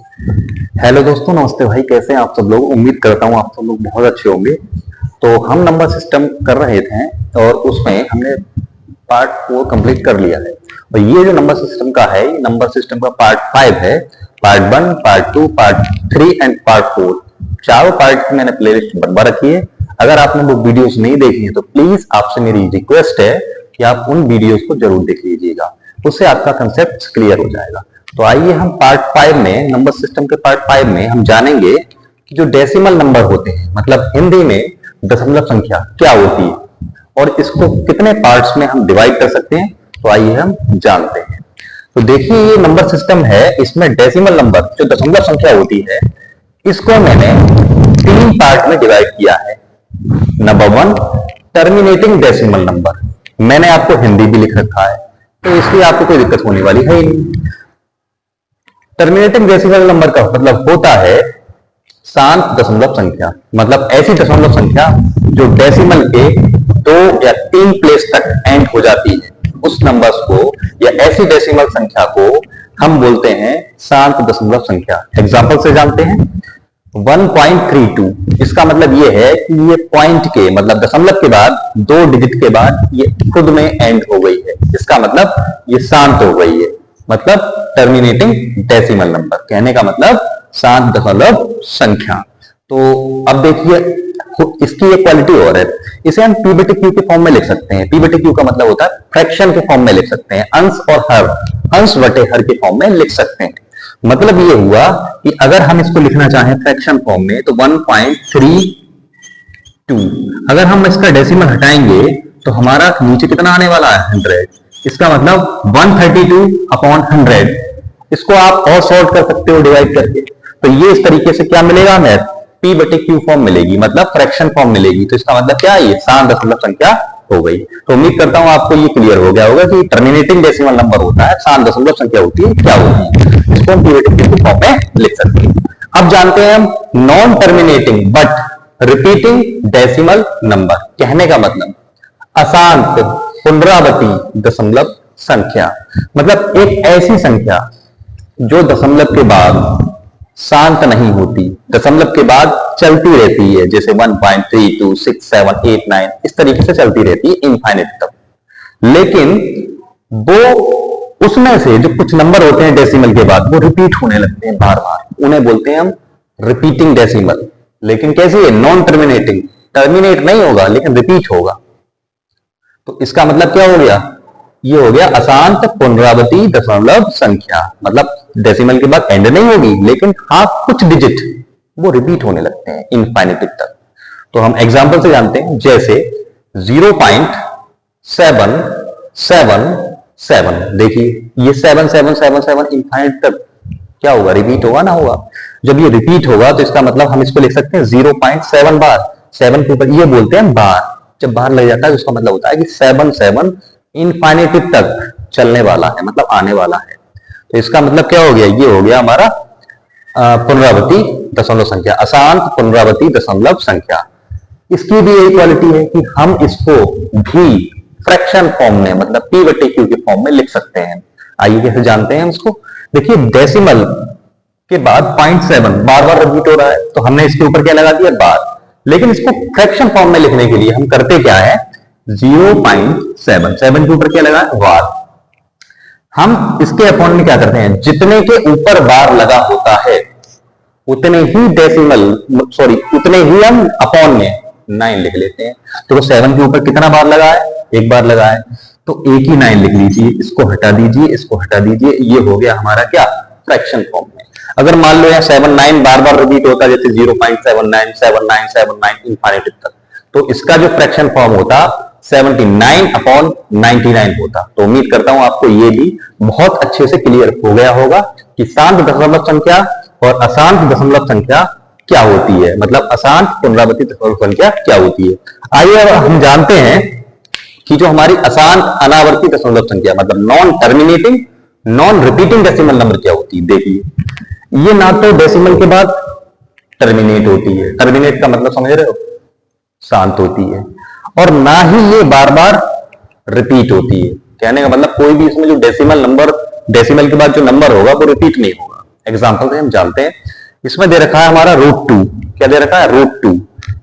Hello दोस्तों, नमस्ते भाई। कैसे हैं आप सब लोग? उम्मीद करता हूँ आप सब लोग बहुत अच्छे होंगे। तो हम नंबर सिस्टम कर रहे थे और उसमें हमने पार्ट 4 कंप्लीट कर लिया है। और ये जो नंबर सिस्टम का है, ये नंबर सिस्टम का पार्ट 5 है। Part 1, part 2, part 3 and part 4, चारों पार्ट की मैंने प्लेलिस्ट बनवा रखी है। अगर आपने वो वीडियोस नहीं देखी है तो प्लीज आपसे मेरी रिक्वेस्ट है कि आप उन वीडियोस को जरूर देख लीजिएगा, उससे आपका कंसेप्ट क्लियर हो जाएगा। तो आइए हम पार्ट 5 में, नंबर सिस्टम के पार्ट 5 में हम जानेंगे कि जो डेसिमल नंबर होते हैं, मतलब हिंदी में दशमलव संख्या क्या होती है और इसको कितने पार्ट्स में हम डिवाइड कर सकते हैं। तो आइए हम जानते हैं। तो देखिए, ये नंबर सिस्टम है, इसमें डेसिमल नंबर जो दशमलव संख्या होती है, इसको मैंने 3 पार्ट में डिवाइड किया है। Number 1, terminating decimal number. मैंने आपको हिंदी भी लिख रखा है, तो इसलिए आपको कोई दिक्कत होने वाली है ही नहीं। टर्मिनेटिंग डेसिमल नंबर का मतलब होता है शांत दशमलव संख्या, मतलब ऐसी दशमलव संख्या जो डेसिमल के 2 या 3 प्लेस तक एंड हो जाती है, उस नंबर्स को या ऐसी डेसिमल संख्या को हम बोलते हैं शांत दशमलव संख्या। एग्जांपल से जानते हैं 1.32। इसका मतलब ये है कि ये पॉइंट के, मतलब दशमलव के बाद 2 डिजिट के बाद ये खुद में एंड हो गई है, इसका मतलब ये शांत हो गई है। मतलब टर्मिनेटिंग डेसिमल नंबर, कहने का मतलब शांत दशमलव संख्या। तो अब देखिए, इसकी एक क्वालिटी और है, इसे हम पी बटे क्यू के फॉर्म में लिख सकते हैं। पी बटे क्यू का मतलब होता है फ्रैक्शन के फॉर्म में लिख सकते हैं, अंश और हर, अंश बटे हर के फॉर्म में लिख सकते हैं। मतलब ये हुआ कि अगर हम इसको लिखना चाहें फ्रैक्शन फॉर्म में तो 1.32। अगर हम इसका डेसिमल हटाएंगे तो हमारा नीचे कितना आने वाला है? 100। इसका मतलब 132/100। इसको आप और सॉल्व कर सकते हो डिवाइड करके। तो ये इस तरीके से क्या मिलेगा हमें? पी बटे क्यू फॉर्म मिलेगी, मतलब फ्रैक्शन फॉर्म मिलेगी। तो इसका मतलब क्या है? ये शांत दशमलव संख्या हो गई। तो उम्मीद करता हूं आपको ये क्लियर हो गया होगा कि टर्मिनेटिंग डेसिमल नंबर होता है, शांत दशमलव संख्या होती है, क्या होती है। इसको हम पी बटे क्यू के फॉर्म में लिख सकते हैं। अब जानते हैं हम non terminating but repeating decimal number. कहने का मतलब अशांत पुनरावृत्ति दशमलव संख्या, मतलब एक ऐसी संख्या जो दशमलव के बाद शांत नहीं होती, दशमलव के बाद चलती रहती है, जैसे 1.32, 6, 7, 8, 9 इस तरीके से चलती रहती है इनफाइनाइट तक। लेकिन वो उसमें से जो कुछ नंबर होते हैं डेसिमल के बाद वो रिपीट होने लगते हैं बार बार, उन्हें बोलते हैं हम रिपीटिंग डेसिमल। लेकिन कैसी है? नॉन टर्मिनेटिंग, टर्मिनेट नहीं होगा लेकिन रिपीट होगा। तो इसका मतलब क्या हो गया? ये हो गया अशांत पुनरावृत्ति दशमलव संख्या, मतलब डेसिमल के बाद एंड नहीं होगी लेकिन हाँ कुछ डिजिट वो रिपीट होने लगते हैं इनफाइनिटी तक। तो हम एग्जांपल से जानते हैं, जैसे 0.777। देखिए ये 7 इनफाइनिट तक क्या होगा? रिपीट होगा ना होगा। जब ये रिपीट होगा तो इसका मतलब हम इसको लिख सकते हैं 0.7 बार। 7 के ऊपर ये बोलते हैं बार, जब बाहर लग जाता है तो उसका मतलब होता है कि 7 इनफाइनिटी तक चलने वाला है, मतलब आने वाला है। तो इसका मतलब क्या हो गया? ये हो गया हमारा पुनरावृत्ति दशमलव संख्या, अशांत पुनरावृत्ति दशमलव संख्या। इसकी भी यही क्वालिटी है कि हम इसको भी फ्रैक्शन फॉर्म में, मतलब पी बटे क्यू के फॉर्म में लिख सकते हैं। आइए कैसे जानते हैं उसको। देखिए डेसिमल के बाद 0.7 बार बार रिपीट हो रहा है तो हमने इसके ऊपर क्या लगा दिया? बार। लेकिन इसको फ्रैक्शन फॉर्म में लिखने के लिए हम करते क्या है? 0.7 के ऊपर क्या लगा? बार। हम इसके अपॉन में क्या करते हैं? जितने के ऊपर बार लगा होता है उतने ही उतने ही हम अपॉन में 9 लिख लेते हैं। तो 7 के ऊपर कितना बार लगा है? एक बार लगा है, तो एक ही 9 लिख लीजिए। इसको हटा दीजिए, इसको हटा दीजिए, ये हो गया हमारा क्या? फ्रैक्शन फॉर्म में। अगर मान लो यहाँ 7, 9 बार बार रिपीट होता, जैसे 0.79 इनफाइनिटी तक, तो इसका जो फ्रैक्शन फॉर्म होता 79/99 होता। तो उम्मीद करता हूं आपको ये भी बहुत अच्छे से क्लियर हो गया होगा कि शांत दशमलव संख्या और अशांत दशमलव संख्या क्या होती है, मतलब अशांत पुनरावृत्ति दशमलव संख्या क्या होती है। आइए अब हम जानते हैं कि जो हमारी अशांत अनावर्ती दशमलव संख्या, मतलब non terminating non repeating decimal number क्या होती है। देखिए ये ना तो डेसिमल के बाद टर्मिनेट होती है, टर्मिनेट का मतलब समझ रहे हो? शांत होती है, और ना ही ये बार बार रिपीट होती है। कहने का मतलब कोई भी इसमें जो डेसिमल के बाद जो नंबर होगा वो रिपीट नहीं होगा। एग्जाम्पल से हम जानते हैं। इसमें दे रखा है हमारा √2, क्या दे रखा है √2।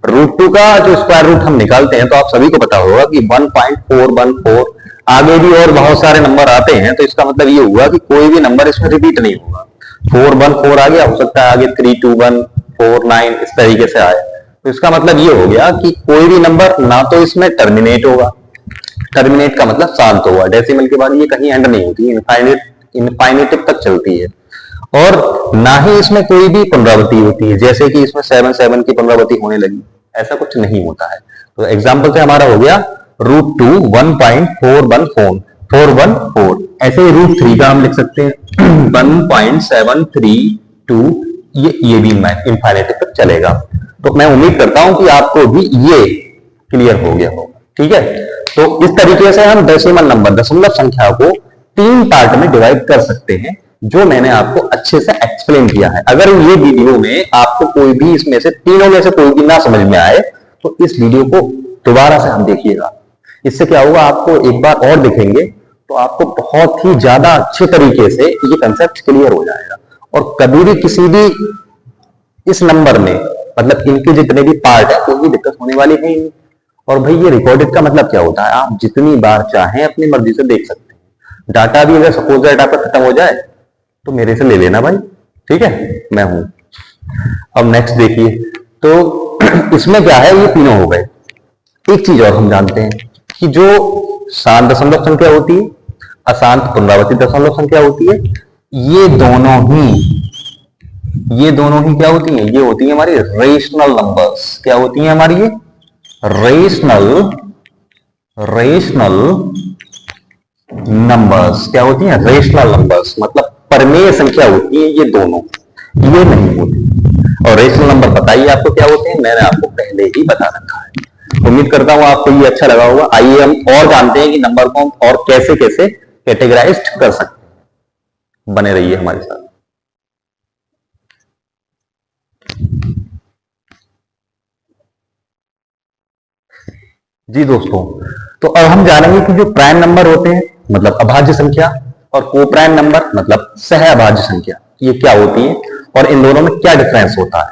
√2 का जो स्क्वायर रूट हम निकालते हैं तो आप सभी को पता होगा कि 1.414, आगे भी और बहुत सारे नंबर आते हैं, तो इसका मतलब ये हुआ कि कोई भी नंबर इसमें रिपीट नहीं होगा। 414 आ गया, हो सकता है आगे 321, 49 इस तरीके से आए, तो इसका मतलब ये हो गया कि कोई भी नंबर ना तो इसमें टर्मिनेट होगा, टर्मिनेट का मतलब शांत होगा, डेसिमल के बाद ये कहीं एंड नहीं होती, इनफाइनेटिव तक चलती है, और ना ही इसमें कोई भी पुनरावृत्ति होती है, जैसे कि इसमें 7 की पुनरावृत्ति होने लगी, ऐसा कुछ नहीं होता है। तो एग्जाम्पल से हमारा हो गया √2 1.414, ऐसे ही √3 का हम लिख सकते हैं 1.732, ये भी इनफाइनेटिव तक चलेगा। तो मैं उम्मीद करता हूं कि आपको भी ये क्लियर हो गया होगा, ठीक है। तो इस तरीके से हम डेसिमल नंबर, दशमलव संख्या को 3 पार्ट में डिवाइड कर सकते हैं, जो मैंने आपको अच्छे से एक्सप्लेन किया है। अगर ये वीडियो में आपको कोई भी इसमें से तीनों में से कोई भी ना समझ में आए तो इस वीडियो को दोबारा से हम देखिएगा। इससे क्या होगा, आपको एक बार और देखेंगे तो आपको बहुत ही ज्यादा अच्छे तरीके से ये कंसेप्ट क्लियर हो जाएगा, और कभी भी किसी भी इस नंबर में, मतलब इनके जितने भी पार्ट है, कोई भी दिक्कत होने वाली है नहीं। और भाई ये रिकॉर्डेड का मतलब क्या होता है, आप जितनी बार चाहें अपनी मर्जी से देख सकते हैं। डाटा भी अगर सपोज दैट आपका खत्म हो जाए तो मेरे से ले लेना भाई, ठीक है, मैं हूं। अब नेक्स्ट देखिए, तो इसमें क्या है, ये तीनों हो गए। एक चीज और हम जानते हैं कि जो शांत दशमलव संख्या होती है, अशांत पुनरावृत्ति दशमलव संख्या होती है, ये दोनों ही क्या होती हैं, ये होती है हमारी रेशनल नंबर्स। क्या होती है हमारी ये रेशनल नंबर्स, क्या होती हैं रेशनल नंबर्स, मतलब परमेय संख्या होती है ये दोनों, ये नहीं होती। और रेशनल नंबर बताइए आपको क्या होते हैं, मैंने आपको पहले ही बता रखा है। उम्मीद करता हूं आपको ये अच्छा लगा होगा। आइए हम और जानते हैं कि नंबर को हम और कैसे कैसे कैटेगराइज कर सकते हैं। बने रहिए हमारे साथ। जी दोस्तों, तो अब हम जानेंगे कि जो प्राइम नंबर होते हैं मतलब अभाज्य संख्या, और को प्राइम नंबर मतलब सह अभाज्य संख्या, ये क्या होती है और इन दोनों में क्या डिफरेंस होता है,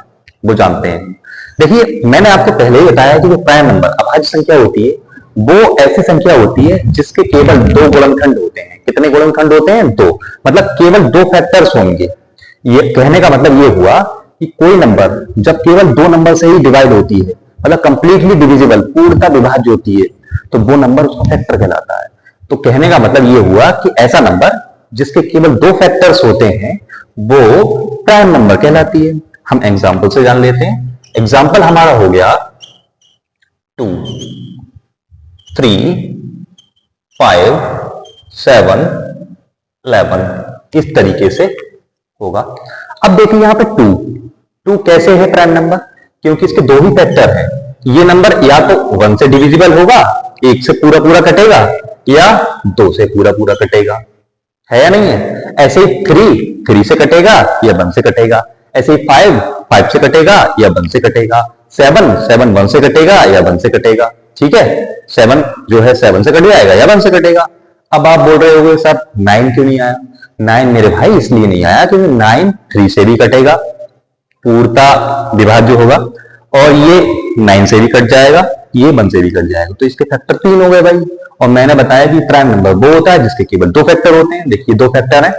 वो जानते हैं। देखिए, मैंने आपको पहले ही बताया कि जो प्राइम नंबर अभाज्य संख्या होती है वो ऐसी संख्या होती है जिसके केवल 2 गुणनखंड होते हैं। कितने गुणनखंड होते हैं? 2, मतलब केवल 2 फैक्टर्स होंगे। ये कहने का मतलब ये हुआ कि कोई नंबर जब केवल 2 नंबर से ही डिवाइड होती है, मतलब कंप्लीटली डिविजिबल, पूर्णतः विभाज्य होती है, तो वो नंबर उसका फैक्टर कहलाता है। तो कहने का मतलब ये हुआ कि ऐसा नंबर जिसके केवल 2 फैक्टर्स होते हैं वो प्राइम नंबर कहलाती है। हम एग्जाम्पल से जान लेते हैं। एग्जाम्पल हमारा हो गया 2, 3, 5, 7, 11, इस तरीके से होगा। अब देखिए यहां पे 2 कैसे है प्राइम नंबर, क्योंकि इसके 2 ही फैक्टर हैं। ये नंबर या तो 1 से डिविजिबल होगा, 1 से पूरा पूरा कटेगा, या 2 से पूरा पूरा कटेगा, है या नहीं है। ऐसे ही 3 से कटेगा या 1 से कटेगा। ऐसे ही 5 से कटेगा या 1 से कटेगा। 7 1 से कटेगा या 1 से कटेगा। ठीक है, 7 जो है 7 से कट जाएगा या 1 से कटेगा। अब आप बोल रहे होगे सर 9 क्यों नहीं आया? 9 मेरे भाई इसलिए नहीं आया क्योंकि 9 3 से भी कटेगा, पूर्णतः विभाज्य होगा, और ये 9 से भी कट जाएगा, ये 1 से भी कट जाएगा, तो इसके फैक्टर 3 हो गए भाई। और मैंने बताया कि प्राइम नंबर वो होता है जिसके केवल 2 फैक्टर होते हैं। देखिए 2 फैक्टर है,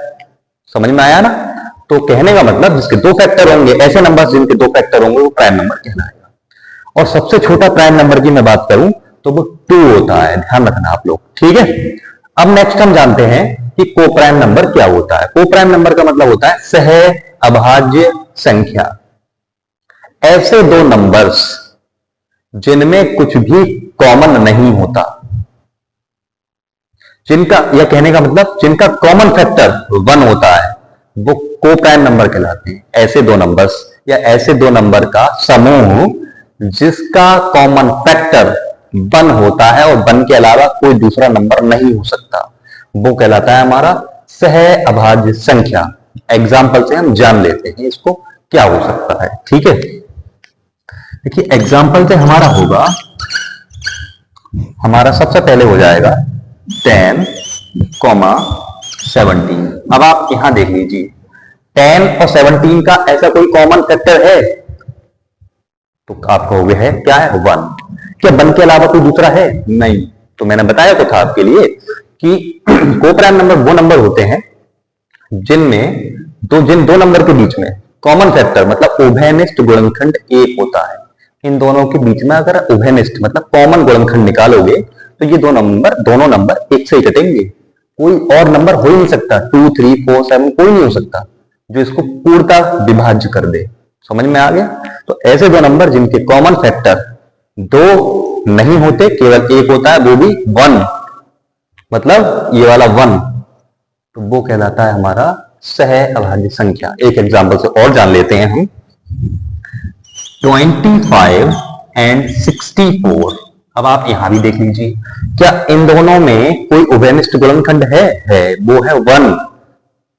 समझ में आया ना। तो कहने का मतलब जिसके 2 फैक्टर होंगे, ऐसे नंबर जिनके 2 फैक्टर होंगे वो प्राइम नंबर कहलाएगा। और सबसे छोटा प्राइम नंबर की मैं बात करूं तो वो 2 होता है, ध्यान रखना आप लोग, ठीक है। अब नेक्स्ट हम जानते हैं कि को प्राइम नंबर क्या होता है। को प्राइम नंबर का मतलब होता है सह अभाज्य संख्या। ऐसे 2 नंबर्स जिनमें कुछ भी कॉमन नहीं होता, जिनका, या कहने का मतलब जिनका कॉमन फैक्टर 1 होता है, वो को प्राइम नंबर कहलाते हैं। ऐसे 2 नंबर्स या ऐसे 2 नंबर का समूह जिसका कॉमन फैक्टर 1 होता है और 1 के अलावा कोई दूसरा नंबर नहीं हो सकता, वो कहलाता है हमारा सह अभाज्य संख्या। एग्जाम्पल से हम जान लेते हैं इसको क्या हो सकता है, ठीक है। देखिए एग्जाम्पल से हमारा होगा, हमारा सबसे पहले हो जाएगा 10, 17। अब आप यहां देख लीजिए, 10 और 17 का ऐसा कोई कॉमन फैक्टर है? तो आप कहोगे है, क्या है? 1। क्या 1 के अलावा कोई दूसरा है? नहीं। तो मैंने बताया तो था आपके लिए कि कोप्राइम नंबर वो नंबर होते हैं जिनमें जिन दो नंबर के बीच में कॉमन फैक्टर मतलब उभयनिष्ठ गुणनखंड 1 होता है। इन दोनों के बीच में अगर उभयनिष्ठ मतलब कॉमन गुणनखंड निकालोगे तो ये दोनों नंबर एक से ही कटेंगे। कोई और नंबर हो ही नहीं सकता, 2, 3, 4, 7 कोई नहीं हो सकता जो इसको पूर्णतः विभाज्य कर दे। समझ में आ गया? तो ऐसे दो नंबर जिनके कॉमन फैक्टर 2 नहीं होते, केवल एक होता है, वो भी 1, मतलब ये वाला 1, तो वो कहलाता है हमारा सह अभाज्य संख्या। एक एग्जांपल से और जान लेते हैं हम। 25 एंड 64। अब आप यहां भी देख लीजिए, क्या इन दोनों में कोई उभयनिष्ठ गुणनखंड है? वो है 1,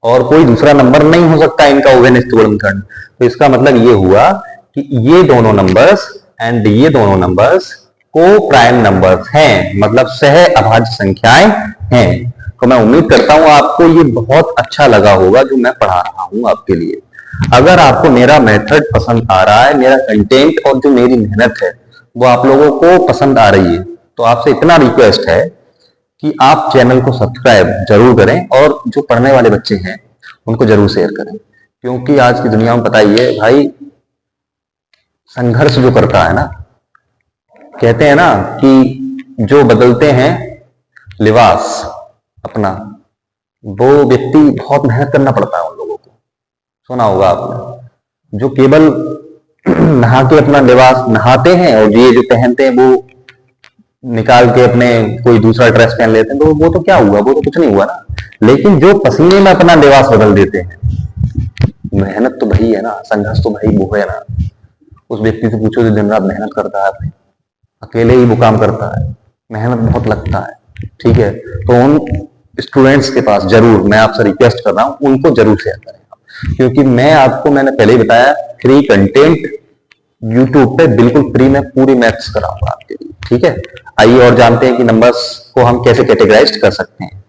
और कोई दूसरा नंबर नहीं हो सकता इनका उभयनिष्ठ गुणनखंड। तो इसका मतलब ये हुआ कि ये दोनों नंबर्स एंड ये दोनों नंबर्स को प्राइम नंबर्स हैं, मतलब सह अभाज्य संख्याएं हैं। तो मैं उम्मीद करता हूं आपको ये बहुत अच्छा लगा होगा जो मैं पढ़ा रहा हूं आपके लिए। अगर आपको मेरा मेथड पसंद आ रहा है, मेरा कंटेंट और जो मेरी मेहनत है वो आप लोगों को पसंद आ रही है, तो आपसे इतना रिक्वेस्ट है कि आप चैनल को सब्सक्राइब जरूर करें और जो पढ़ने वाले बच्चे हैं उनको जरूर शेयर करें, क्योंकि आज की दुनिया में पता ही है भाई, संघर्ष जो करता है ना, कहते हैं ना कि जो बदलते हैं लिबास अपना, वो व्यक्ति बहुत मेहनत करना पड़ता है उन लोगों को। सुना होगा आपने, जो केवल नहा के अपना लिबास नहाते हैं और ये जो पहनते हैं वो निकाल के अपने कोई दूसरा ड्रेस पहन लेते हैं, तो वो तो क्या हुआ? वो तो कुछ नहीं हुआ ना। लेकिन जो पसीने में अपना लिबास बदल देते हैं, मेहनत तो भाई है ना, संघर्ष तो भाई वो है ना। उस व्यक्ति से पूछो जो दिन रात मेहनत करता है, अकेले ही वो काम करता है, मेहनत बहुत लगता है, ठीक है। तो उन स्टूडेंट्स के पास जरूर मैं आपसे रिक्वेस्ट कर रहा हूं, उनको जरूर शेयर करें, क्योंकि मैंने पहले ही बताया, फ्री कंटेंट यूट्यूब पे बिल्कुल फ्री में पूरी मैथ्स कराऊंगा आपके लिए, ठीक है। आइए और जानते हैं कि नंबर्स को हम कैसे कैटेगराइज कर सकते हैं।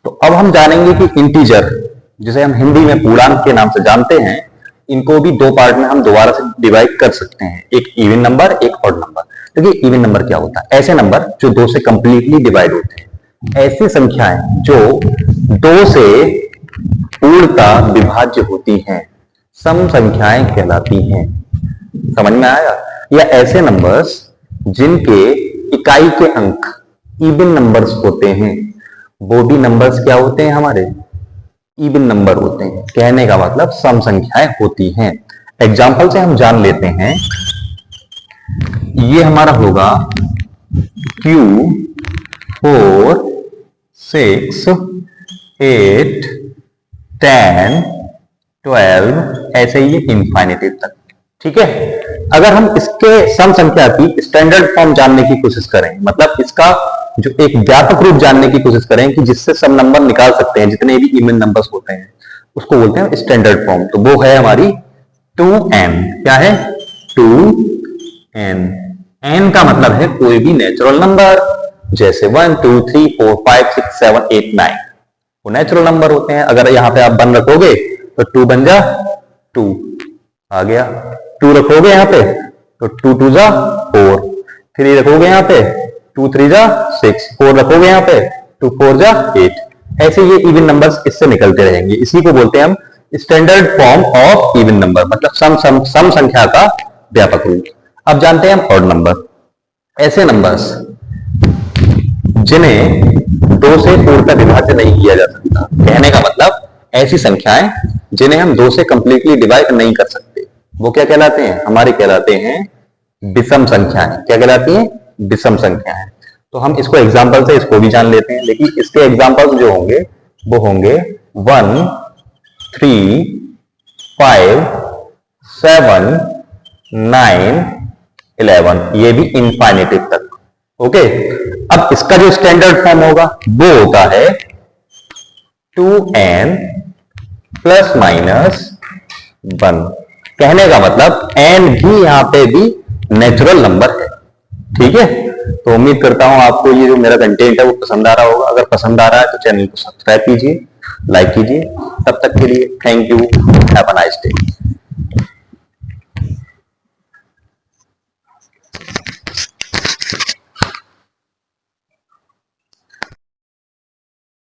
तो अब हम जानेंगे कि इंटीजर, जिसे हम हिंदी में पूर्णांक के नाम से जानते हैं, इनको भी दो पार्ट में हम दोबारा से डिवाइड कर सकते हैं, एक इवन नंबर, एक ऑड नंबर। देखिए इवन नंबर क्या होता है? ऐसे नंबर जो 2 से कंप्लीटली डिवाइड होते हैं, ऐसी संख्याएं जो 2 से पूर्णतः विभाज्य होती हैं, सम संख्याएं कहलाती हैं। समझ में आया? या ऐसे नंबर्स जिनके इकाई के अंक इवन नंबर्स होते हैं, वो भी नंबर्स क्या होते हैं? हमारे इवन नंबर होते हैं। कहने का मतलब सम संख्याएं होती हैं। एग्जाम्पल से हम जान लेते हैं, ये हमारा होगा Q 4 6 8 10 12 ऐसे ही इंफिनिटी तक, ठीक है। अगर हम इसके सम संख्या की स्टैंडर्ड फॉर्म जानने की कोशिश करें, मतलब इसका जो एक व्यापक रूप जानने की कोशिश करें कि जिससे सब नंबर निकाल सकते हैं, जितने भी इवन नंबर्स होते हैं, उसको बोलते हैं स्टैंडर्ड फॉर्म। तो वो है हमारी 2n। क्या है? 2n। n का मतलब है कोई भी नेचुरल नंबर, जैसे 1 2 3 4 5 6 7 8 9, वो नेचुरल नंबर होते हैं। अगर यहां पे आप 1 रखोगे तो 2 बन जा 2 आ गया, 2 रखोगे यहां पे तो 2 2 जा 4, 3 रखोगे यहां पे 2 3 जा 6, 4 रखोगे यहां पे 2 4 जा 8। ऐसे ये इवन नंबर्स इससे निकलते रहेंगे। इसी को बोलते हैं हम standard form of even number, मतलब सम संख्या का व्यापक रूप। अब जानते हैं हम ऑड नंबर। ऐसे नंबर्स जिन्हें 2 से पूर्णतः विभाज्य नहीं किया जा सकता, कहने का मतलब ऐसी संख्याएं जिन्हें हम 2 से कंप्लीटली डिवाइड नहीं कर सकते, वो क्या कहलाते हैं? हमारे कहलाते हैं विषम संख्याएं। क्या कहलाती हैं? विषम संख्याएं। तो हम इसको एग्जांपल से इसको भी जान लेते हैं। लेकिन इसके एग्जांपल्स जो होंगे वो होंगे 1 3 5 7 9 11, ये भी इंफिनिटी तक। ओके, अब इसका जो स्टैंडर्ड फॉर्म होगा वो होता है 2n प्लस माइनस 1। कहने का मतलब n भी यहां पे भी नेचुरल नंबर है, ठीक है। तो उम्मीद करता हूँ आपको ये जो मेरा कंटेंट है वो पसंद आ रहा होगा। अगर पसंद आ रहा है तो चैनल को सब्सक्राइब कीजिए, लाइक कीजिए। तब तक के लिए thank you, have a nice day.